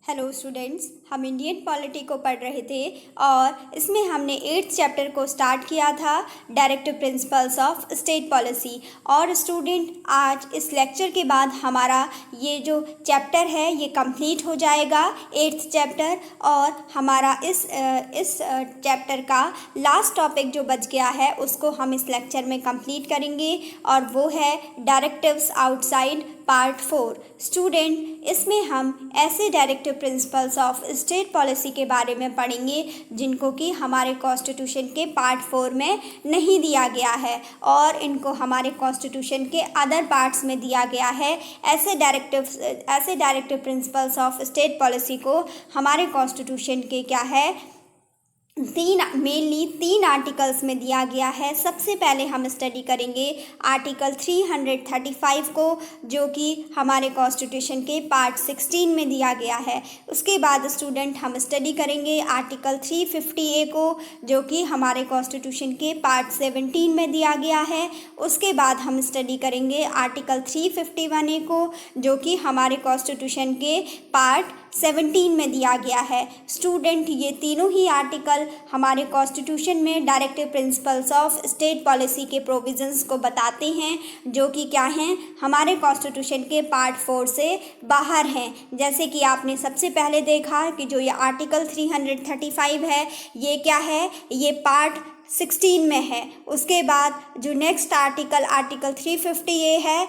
Hello students, हम Indian polity को पढ़ रहे थे और इसमें हमने 8th चैप्टर को स्टार्ट किया था, directive principles of state policy. और स्टूडेंट, आज इस लेक्चर के बाद हमारा ये जो चैप्टर है ये कंप्लीट हो जाएगा, 8th चैप्टर। और हमारा इस चैप्टर का लास्ट टॉपिक जो बच गया है उसको हम इस लेक्चर में कंप्लीट करेंगे और वो है डायरेक्टिव्स आउटसाइड पार्ट 4। स्टूडेंट, इसमें हम ऐसे directive principles of state policy के बारे में पढ़ेंगे जिनको कि हमारे कॉन्स्टिट्यूशन के पार्ट 4 में नहीं दिया गया है और इनको हमारे कॉन्स्टिट्यूशन के अदर पार्ट्स में दिया गया है। ऐसे directive principles of state policy को हमारे कॉन्स्टिट्यूशन के क्या है मेनली तीन आर्टिकल्स में दिया गया है। सबसे पहले हम स्टडी करेंगे आर्टिकल 335 को, जो कि हमारे कॉन्स्टिट्यूशन के पार्ट 16 में दिया गया है। उसके बाद स्टूडेंट हम स्टडी करेंगे आर्टिकल 350A को, जो कि हमारे कॉन्स्टिट्यूशन के पार्ट 17 में दिया गया है। उसके बाद हम स्टडी करेंगे आर्टिकल 351A को, जो कि हमारे कॉन्स्टिट्यूशन के पार्ट 17 में दिया गया है। स्टूडेंट, ये तीनों ही आर्टिकल हमारे कॉन्स्टिट्यूशन में directive principles of state policy के प्रोविजंस को बताते हैं, जो कि क्या हैं, हमारे कॉन्स्टिट्यूशन के पार्ट 4 से बाहर हैं। जैसे कि आपने सबसे पहले देखा कि जो ये आर्टिकल 335 है ये क्या है, ये पार्ट 16 में है। उसके बाद जो नेक्स्ट आर्टिकल 350A है,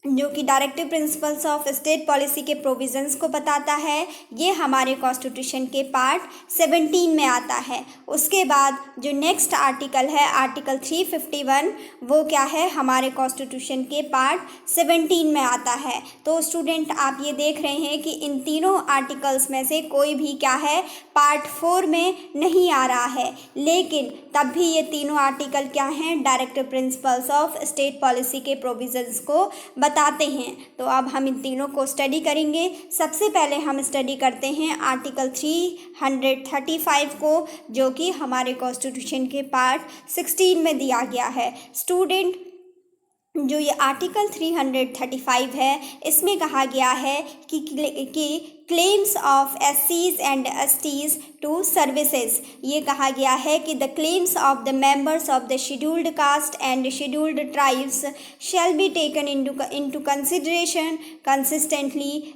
जो कि directive principles of state policy के प्रोविजंस को बताता है, ये हमारे कॉन्स्टिट्यूशन के पार्ट 17 में आता है। उसके बाद जो नेक्स्ट आर्टिकल है आर्टिकल 351, वो क्या है, हमारे कॉन्स्टिट्यूशन के पार्ट 17 में आता है। तो स्टूडेंट, आप ये देख रहे हैं कि इन तीनों आर्टिकल्स में से कोई भी क्या है, पार्ट 4 में नहीं आ रहा है, लेकिन तब भी ये तीनों आर्टिकल क्या हैं, directive principles of state policy के प्रोविजंस को बताते हैं। तो अब हम इन तीनों को स्टडी करेंगे। सबसे पहले हम स्टडी करते हैं आर्टिकल 335 को, जो कि हमारे कॉन्स्टिट्यूशन के पार्ट 16 में दिया गया है। स्टूडेंट, जो ये आर्टिकल 335 है, इसमें कहा गया है कि claims of SCs and STs to services, ये कहा गया है कि the claims of the members of the scheduled caste and scheduled tribes shall be taken into consideration consistently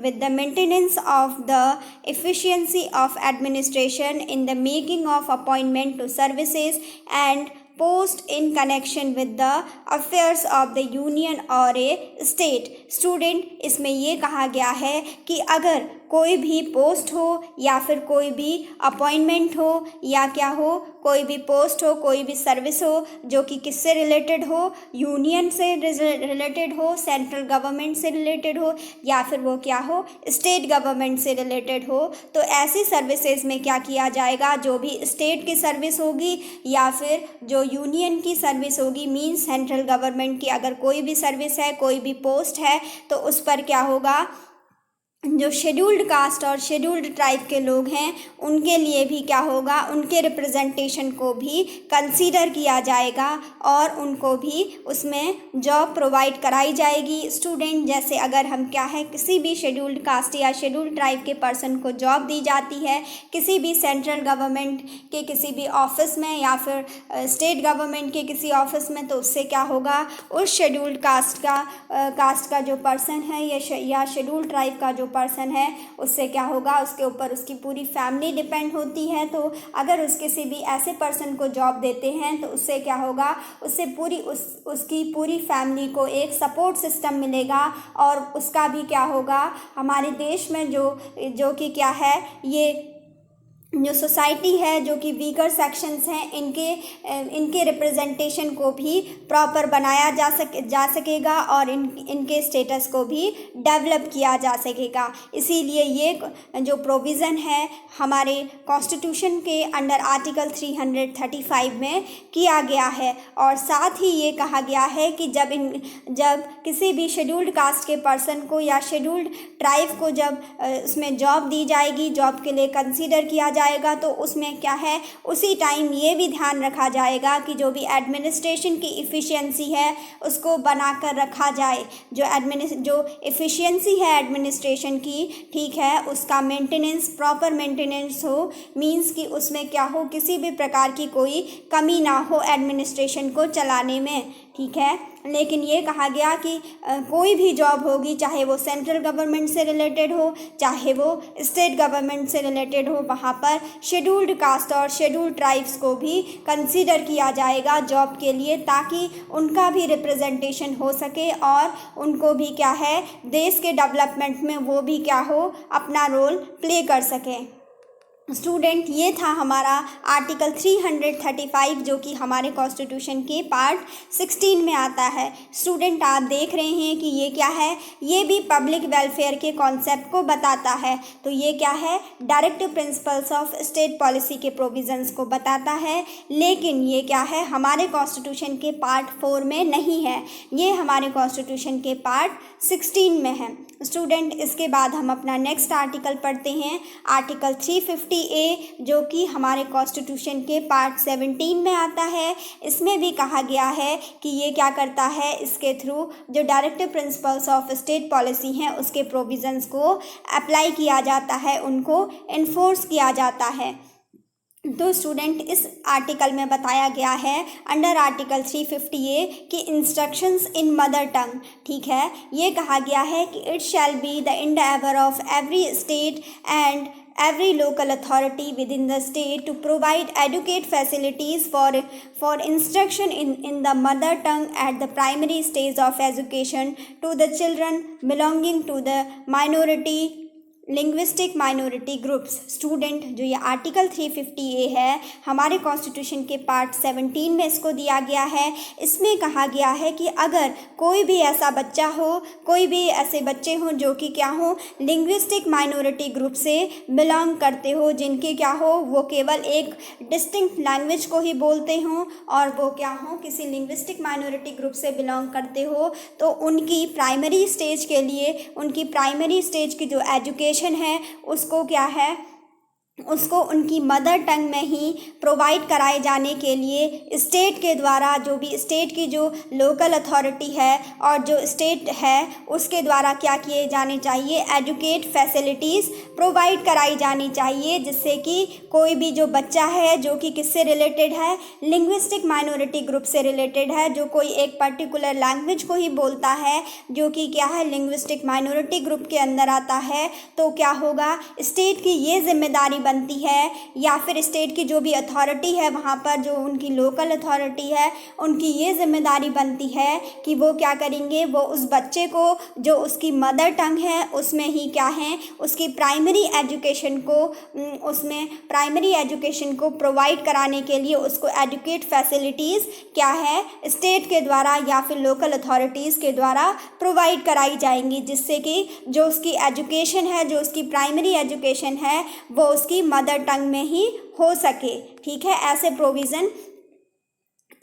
with the maintenance of the efficiency of administration in the making of appointment to services and post in connection with the affairs of the union or a state। Student, इसमें ये कहा गया है कि अगर कोई भी post हो या फिर कोई भी अपॉइंटमेंट हो या क्या हो, कोई भी पोस्ट हो, कोई भी सर्विस हो जो कि किससे रिलेटेड हो, यूनियन से रिलेटेड हो, सेंट्रल गवर्नमेंट से रिलेटेड हो या फिर वो क्या हो, स्टेट गवर्नमेंट से रिलेटेड हो, तो ऐसी सर्विसेज में क्या किया जाएगा, जो भी स्टेट की सर्विस होगी या फिर जो यूनियन की सर्विस होगी, मीन्स सेंट्रल गवर्नमेंट की अगर कोई भी सर्विस है, कोई भी पोस्ट है, तो उस पर क्या होगा, जो शेड्यूल्ड कास्ट और शेड्यूल्ड ट्राइब के लोग हैं उनके लिए भी क्या होगा, उनके रिप्रेजेंटेशन को भी कंसीडर किया जाएगा और उनको भी उसमें जॉब प्रोवाइड कराई जाएगी। स्टूडेंट, जैसे अगर हम क्या है, किसी भी शेड्यूल्ड कास्ट या शेड्यूल्ड ट्राइब के पर्सन को जॉब दी जाती है किसी भी सेंट्रल गवर्नमेंट के किसी भी ऑफिस में या फिर स्टेट गवर्नमेंट के किसी ऑफिस में, तो उससे क्या होगा, उस शेड्यूल्ड कास्ट का जो पर्सन है या शेड्यूल्ड ट्राइब का जो पर्सन है उससे क्या होगा, उसके ऊपर उसकी पूरी फैमिली डिपेंड होती है। तो अगर उस किसी भी ऐसे पर्सन को जॉब देते हैं तो उससे क्या होगा, उससे उसकी पूरी फैमिली को एक सपोर्ट सिस्टम मिलेगा और उसका भी क्या होगा, हमारे देश में जो कि क्या है, ये जो सोसाइटी है, जो कि वीकर सेक्शंस हैं, इनके रिप्रेजेंटेशन को भी प्रॉपर बनाया जा सकेगा और इनके स्टेटस को भी डेवलप किया जा सकेगा। इसीलिए ये जो प्रोविज़न है हमारे कॉन्स्टिट्यूशन के अंडर आर्टिकल 335 में किया गया है। और साथ ही ये कहा गया है कि जब किसी भी शेड्यूल्ड कास्ट के पर्सन को या शेड्यूल्ड ट्राइब को जब उसमें जॉब दी जाएगी, जॉब के लिए कंसीडर किया जाएगा तो उसमें क्या है, उसी टाइम ये भी ध्यान रखा जाएगा कि जो भी एडमिनिस्ट्रेशन की इफ़िशियंसी है उसको बनाकर रखा जाए। जो इफ़िशियंसी है एडमिनिस्ट्रेशन की, ठीक है, उसका मेंटेनेंस, प्रॉपर मेंटेनेंस हो, मींस कि उसमें क्या हो, किसी भी प्रकार की कोई कमी ना हो एडमिनिस्ट्रेशन को चलाने में, ठीक है। लेकिन ये कहा गया कि कोई भी जॉब होगी, चाहे वो सेंट्रल गवर्नमेंट से रिलेटेड हो, चाहे वो स्टेट गवर्नमेंट से रिलेटेड हो, वहाँ पर शेड्यूल्ड कास्ट और शेड्यूल्ड ट्राइब्स को भी कंसीडर किया जाएगा जॉब के लिए, ताकि उनका भी रिप्रेजेंटेशन हो सके और उनको भी क्या है, देश के डेवलपमेंट में वो भी क्या हो, अपना रोल प्ले कर सकें। स्टूडेंट, ये था हमारा आर्टिकल 335 जो कि हमारे कॉन्स्टिट्यूशन के पार्ट 16 में आता है। स्टूडेंट, आप देख रहे हैं कि ये क्या है, ये भी पब्लिक वेलफेयर के कॉन्सेप्ट को बताता है। तो ये क्या है, directive principles of state policy के प्रोविजंस को बताता है, लेकिन ये क्या है, हमारे कॉन्स्टिट्यूशन के पार्ट 4 में नहीं है, ये हमारे कॉन्स्टिट्यूशन के पार्ट 16 में है। स्टूडेंट, इसके बाद हम अपना नेक्स्ट आर्टिकल पढ़ते हैं, आर्टिकल 350A, जो कि हमारे कॉन्स्टिट्यूशन के पार्ट 17 में आता है। इसमें भी कहा गया है कि ये क्या करता है, इसके थ्रू जो directive principles of state policy हैं उसके प्रोविजंस को अप्लाई किया जाता है, उनको इन्फोर्स किया जाता है। तो स्टूडेंट, इस आर्टिकल में बताया गया है अंडर आर्टिकल 350A कि इंस्ट्रक्शंस इन मदर टंग, ठीक है, ये कहा गया है कि it shall be the endeavor of every state and every local authority within the state to provide adequate facilities for instruction in the mother tongue at the primary stage of education to the children belonging to the linguistic minority groups. Student, जो ये article 350A है हमारे constitution के part 17 में इसको दिया गया है। इसमें कहा गया है कि अगर कोई भी ऐसा बच्चा हो, कोई भी ऐसे बच्चे हों जो कि क्या हो, लिंग्विस्टिक माइनॉरिटी ग्रुप से बिलोंग करते हो, जिनके क्या हो, वो केवल एक डिस्टिंक्ट लैंग्वेज को ही बोलते हों और वो क्या हो, किसी लिंग्विस्टिक माइनॉरिटी ग्रुप से बिलोंग करते हो, तो उनकी प्राइमरी स्टेज के लिए, उनकी प्राइमरी स्टेज की जो एजुकेशन है उसको क्या है, उसको उनकी मदर टंग में ही प्रोवाइड कराए जाने के लिए स्टेट के द्वारा, जो भी स्टेट की जो लोकल अथॉरिटी है और जो स्टेट है उसके द्वारा क्या किए जाने चाहिए, एजुकेट फैसिलिटीज़ प्रोवाइड कराई जानी चाहिए, जिससे कि कोई भी जो बच्चा है जो कि किससे रिलेटेड है, लिंग्विस्टिक माइनॉरिटी ग्रुप से रिलेटेड है, जो कोई एक पर्टिकुलर लैंग्वेज को ही बोलता है, जो कि क्या है, लिंग्विस्टिक माइनॉरिटी ग्रुप के अंदर आता है, तो क्या होगा, स्टेट की ये जिम्मेदारी बनती है, या फिर स्टेट की जो भी अथॉरिटी है वहाँ पर जो उनकी लोकल अथॉरिटी है उनकी ये जिम्मेदारी बनती है कि वो क्या करेंगे, वो उस बच्चे को जो उसकी मदर टंग है उसमें ही क्या है, उसकी प्राइमरी एजुकेशन को प्रोवाइड कराने के लिए उसको एजुकेट फैसिलिटीज़ क्या है, स्टेट के द्वारा या फिर लोकल अथॉरिटीज़ के द्वारा प्रोवाइड कराई जाएंगी, जिससे कि जो उसकी एजुकेशन है, जो उसकी प्राइमरी एजुकेशन है, वो उसकी मदर टंग में ही हो सके, ठीक है। ऐसे प्रोविज़न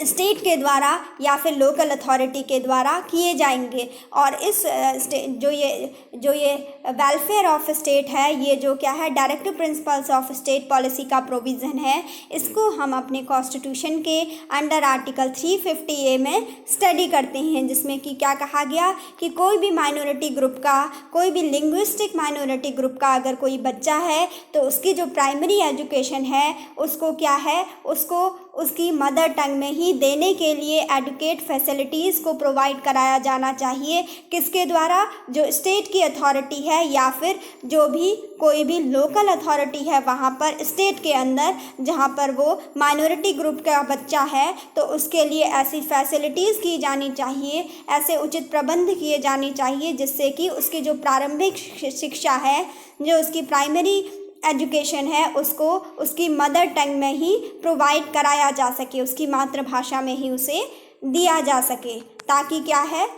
स्टेट के द्वारा या फिर लोकल अथॉरिटी के द्वारा किए जाएंगे। और इस जो ये वेलफेयर ऑफ स्टेट है, ये जो क्या है, directive principles of state policy का प्रोविज़न है, इसको हम अपने कॉन्स्टिट्यूशन के अंडर आर्टिकल 350A में स्टडी करते हैं, जिसमें कि क्या कहा गया कि कोई भी माइनॉरिटी ग्रुप का, कोई भी लिंग्विस्टिक माइनॉरिटी ग्रुप का अगर कोई बच्चा है तो उसकी जो प्राइमरी एजुकेशन है उसको क्या है, उसको उसकी मदर टंग में ही देने के लिए एडुकेट फैसिलिटीज़ को प्रोवाइड कराया जाना चाहिए। किसके द्वारा, जो स्टेट की अथॉरिटी है या फिर जो भी कोई भी लोकल अथॉरिटी है वहाँ पर स्टेट के अंदर, जहाँ पर वो माइनॉरिटी ग्रुप का बच्चा है, तो उसके लिए ऐसी फैसिलिटीज़ की जानी चाहिए, ऐसे उचित प्रबंध किए जाने चाहिए, जिससे कि उसकी जो प्रारंभिक शिक्षा है, जो उसकी प्राइमरी एजुकेशन है, उसको उसकी मदर टंग में ही प्रोवाइड कराया जा सके, उसकी मातृभाषा में ही उसे दिया जा सके, ताकि क्या है,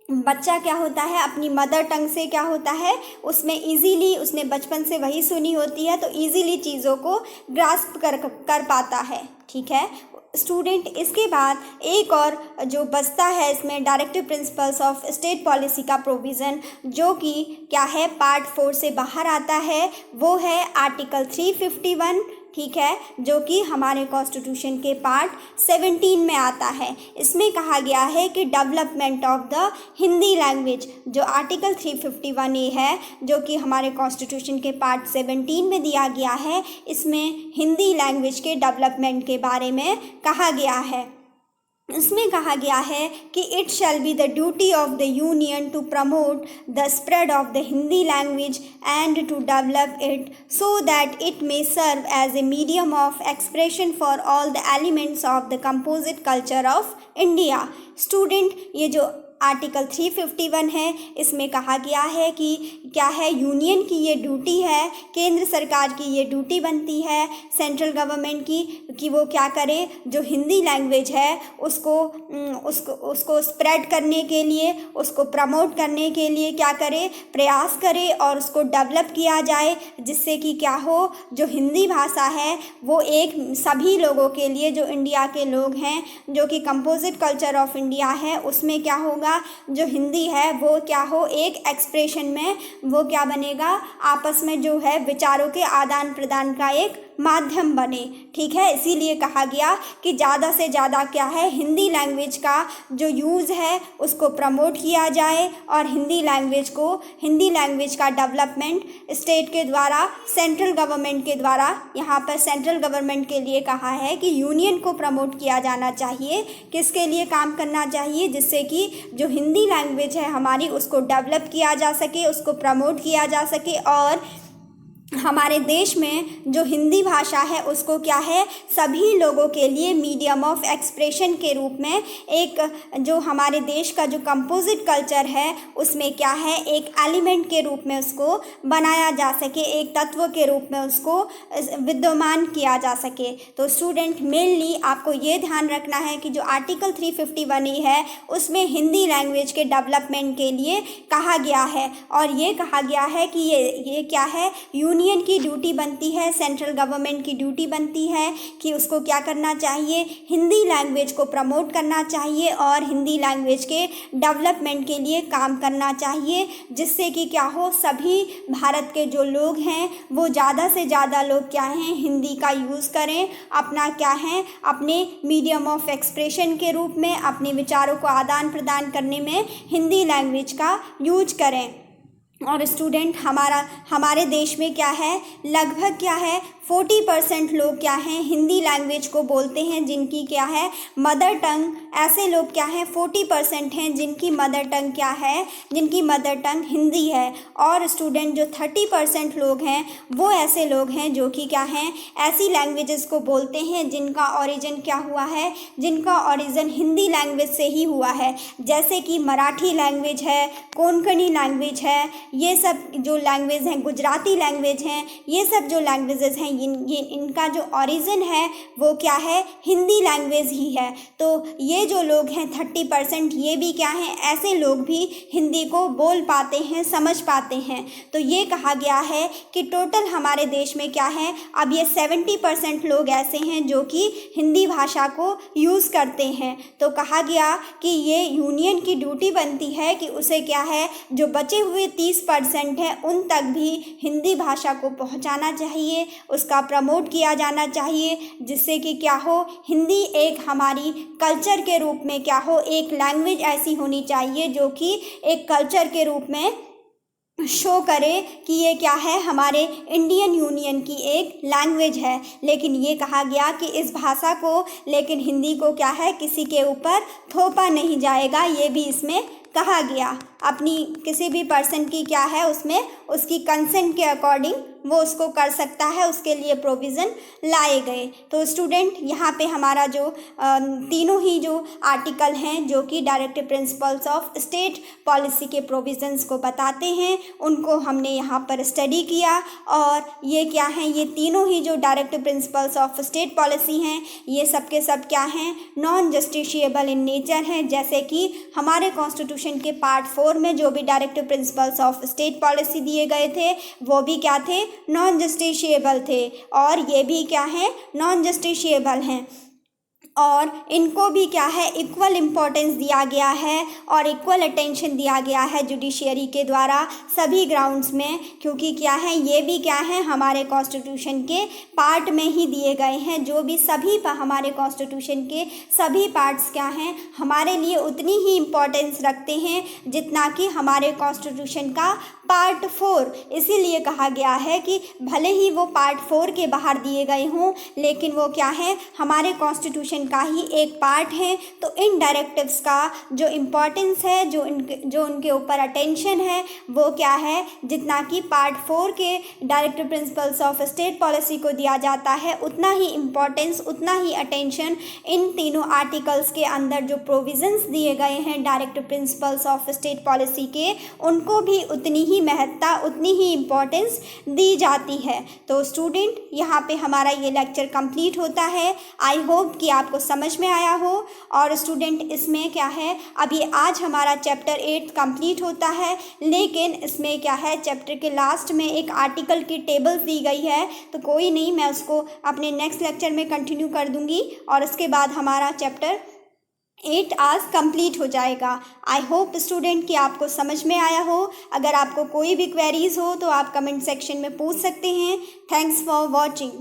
बच्चा क्या होता है अपनी मदर टंग से क्या होता है उसमें इजीली उसने बचपन से वही सुनी होती है तो इजीली चीज़ों को ग्रास्प कर पाता है। ठीक है स्टूडेंट, इसके बाद एक और जो बचता है इसमें directive principles of state policy का प्रोविज़न जो कि क्या है पार्ट 4 से बाहर आता है, वो है आर्टिकल 351। ठीक है जो कि हमारे कॉन्स्टिट्यूशन के पार्ट 17 में आता है। इसमें कहा गया है कि development of the Hindi language, जो आर्टिकल 351A है जो कि हमारे कॉन्स्टिट्यूशन के पार्ट 17 में दिया गया है, इसमें हिंदी लैंग्वेज के डेवलपमेंट के बारे में कहा गया है। इसमें कहा गया है कि it shall be the duty of the union to promote the spread of the Hindi language and to develop it so that it may serve as a medium of expression for all the elements of the composite culture of India. Student, ये जो article 351 है इसमें कहा गया है कि क्या है यूनियन की ये ड्यूटी है, केंद्र सरकार की ये ड्यूटी बनती है सेंट्रल गवर्नमेंट की कि वो क्या करे जो हिंदी लैंग्वेज है उसको स्प्रेड करने के लिए, उसको प्रमोट करने के लिए क्या करे प्रयास करे और उसको डेवलप किया जाए, जिससे कि क्या हो जो हिंदी भाषा है वो एक सभी लोगों के लिए जो इंडिया के लोग हैं जो कि कंपोजिट कल्चर ऑफ इंडिया है उसमें क्या होगा जो हिंदी है वो क्या हो एक एक्सप्रेशन में वो क्या बनेगा आपस में जो है विचारों के आदान प्रदान का एक माध्यम बने। ठीक है इसीलिए कहा गया कि ज़्यादा से ज़्यादा क्या है हिंदी लैंग्वेज का जो यूज़ है उसको प्रमोट किया जाए और हिंदी लैंग्वेज का डेवलपमेंट स्टेट के द्वारा सेंट्रल गवर्नमेंट के द्वारा, यहाँ पर सेंट्रल गवर्नमेंट के लिए कहा है कि यूनियन को प्रमोट किया जाना चाहिए। किसके लिए काम करना चाहिए? जिससे कि जो हिंदी लैंग्वेज है हमारी उसको डेवलप किया जा सके, उसको प्रमोट किया जा सके और हमारे देश में जो हिंदी भाषा है उसको क्या है सभी लोगों के लिए मीडियम ऑफ एक्सप्रेशन के रूप में एक जो हमारे देश का जो कंपोजिट कल्चर है उसमें क्या है एक एलिमेंट के रूप में उसको बनाया जा सके, एक तत्व के रूप में उसको विद्यमान किया जा सके। तो स्टूडेंट मेनली आपको ये ध्यान रखना है कि जो आर्टिकल 351 है उसमें हिंदी लैंग्वेज के डेवलपमेंट के लिए कहा गया है और ये कहा गया है कि ये क्या है यूनियन की ड्यूटी बनती है, सेंट्रल गवर्नमेंट की ड्यूटी बनती है कि उसको क्या करना चाहिए हिंदी लैंग्वेज को प्रमोट करना चाहिए और हिंदी लैंग्वेज के डेवलपमेंट के लिए काम करना चाहिए, जिससे कि क्या हो सभी भारत के जो लोग हैं वो ज़्यादा से ज़्यादा लोग क्या हैं हिंदी का यूज़ करें, अपना क्या है अपने मीडियम ऑफ एक्सप्रेशन के रूप में अपने विचारों को आदान प्रदान करने में हिंदी लैंग्वेज का यूज करें। और स्टूडेंट हमारे देश में क्या है लगभग क्या है 40% लोग क्या हैं हिंदी लैंग्वेज को बोलते हैं जिनकी क्या है मदर टंग, ऐसे लोग क्या है 40% हैं जिनकी मदर टंग क्या है जिनकी मदर टंग हिंदी है। और स्टूडेंट जो 30% लोग हैं वो ऐसे लोग हैं जो कि क्या हैं ऐसी लैंग्वेजेस को बोलते हैं जिनका ओरिजिन क्या हुआ है, जिनका ओरिजिन हिंदी लैंग्वेज से ही हुआ है, जैसे कि मराठी लैंग्वेज है, कोंकणी लैंग्वेज है, ये सब जो लैंग्वेज हैं, गुजराती लैंग्वेज हैं, ये सब जो लैंग्वेजेस हैं इनका जो ओरिजिन है वो क्या है हिंदी लैंग्वेज ही है। तो ये जो लोग हैं 30% ये भी क्या हैं ऐसे लोग भी हिंदी को बोल पाते हैं, समझ पाते हैं। तो ये कहा गया है कि टोटल हमारे देश में क्या है अब ये 70% लोग ऐसे हैं जो कि हिंदी भाषा को यूज़ करते हैं। तो कहा गया कि ये यूनियन की ड्यूटी बनती है कि उसे क्या है जो बचे हुए 30% है उन तक भी हिंदी भाषा को पहुंचाना चाहिए, उसका प्रमोट किया जाना चाहिए, जिससे कि क्या हो हिंदी एक हमारी कल्चर के रूप में क्या हो एक लैंग्वेज ऐसी होनी चाहिए जो कि एक कल्चर के रूप में शो करे कि ये क्या है हमारे इंडियन यूनियन की एक लैंग्वेज है। लेकिन ये कहा गया कि इस भाषा को लेकिन हिंदी को क्या है किसी के ऊपर थोपा नहीं जाएगा, ये भी इसमें कहा गया। अपनी किसी भी पर्सन की क्या है उसमें उसकी कंसेंट के अकॉर्डिंग वो उसको कर सकता है, उसके लिए प्रोविज़न लाए गए। तो स्टूडेंट यहाँ पे हमारा जो तीनों ही जो आर्टिकल हैं जो कि directive principles of state policy के प्रोविज़न्स को बताते हैं, उनको हमने यहाँ पर स्टडी किया। और ये क्या हैं, ये तीनों ही जो directive principles of state policy हैं ये सब के सब क्या हैं, नॉन जस्टिशिएबल इन नेचर हैं। जैसे कि हमारे कॉन्स्टिट्यूशन के पार्ट 4 में जो भी directive principles of state policy दिए गए थे वो भी क्या थे, नॉन जस्टिशिएबल थे। और ये भी क्या है, नॉन जस्टिशिएबल हैं। और इनको भी क्या है, इक्वल इम्पोर्टेंस दिया गया है और इक्वल अटेंशन दिया गया है जुडिशियरी के द्वारा सभी ग्राउंड्स में, क्योंकि क्या है, ये भी क्या है हमारे कॉन्स्टिट्यूशन के पार्ट में ही दिए गए हैं। जो भी सभी हमारे कॉन्स्टिट्यूशन के सभी पार्ट्स क्या हैं, हमारे लिए उतनी ही इम्पोर्टेंस रखते हैं जितना कि हमारे कॉन्स्टिट्यूशन का पार्ट 4। इसीलिए कहा गया है कि भले ही वो पार्ट 4 के बाहर दिए गए हों लेकिन वो क्या है, हमारे कॉन्स्टिट्यूशन का ही एक पार्ट है। तो इन डायरेक्टिव्स का जो इम्पोर्टेंस है, जो उनके ऊपर अटेंशन है वो क्या है, जितना कि पार्ट 4 के directive principles of state policy को दिया जाता है उतना ही इम्पोर्टेंस, उतना ही अटेंशन इन तीनों आर्टिकल्स के अंदर जो प्रोविजंस दिए गए हैं directive principles of state policy के, उनको भी उतनी ही महत्ता, उतनी ही इम्पोर्टेंस दी जाती है। तो स्टूडेंट यहाँ पे हमारा ये लेक्चर कंप्लीट होता है। आई होप कि आपको समझ में आया हो। और स्टूडेंट इसमें क्या है, अभी आज हमारा चैप्टर 8 कंप्लीट होता है, लेकिन इसमें क्या है, चैप्टर के लास्ट में एक आर्टिकल की टेबल्स दी गई है। तो कोई नहीं, मैं उसको अपने नेक्स्ट लेक्चर में कंटिन्यू कर दूंगी और उसके बाद हमारा चैप्टर 8 आज कंप्लीट हो जाएगा। आई होप स्टूडेंट कि आपको समझ में आया हो। अगर आपको कोई भी क्वेरीज हो तो आप कमेंट सेक्शन में पूछ सकते हैं। Thanks for watching.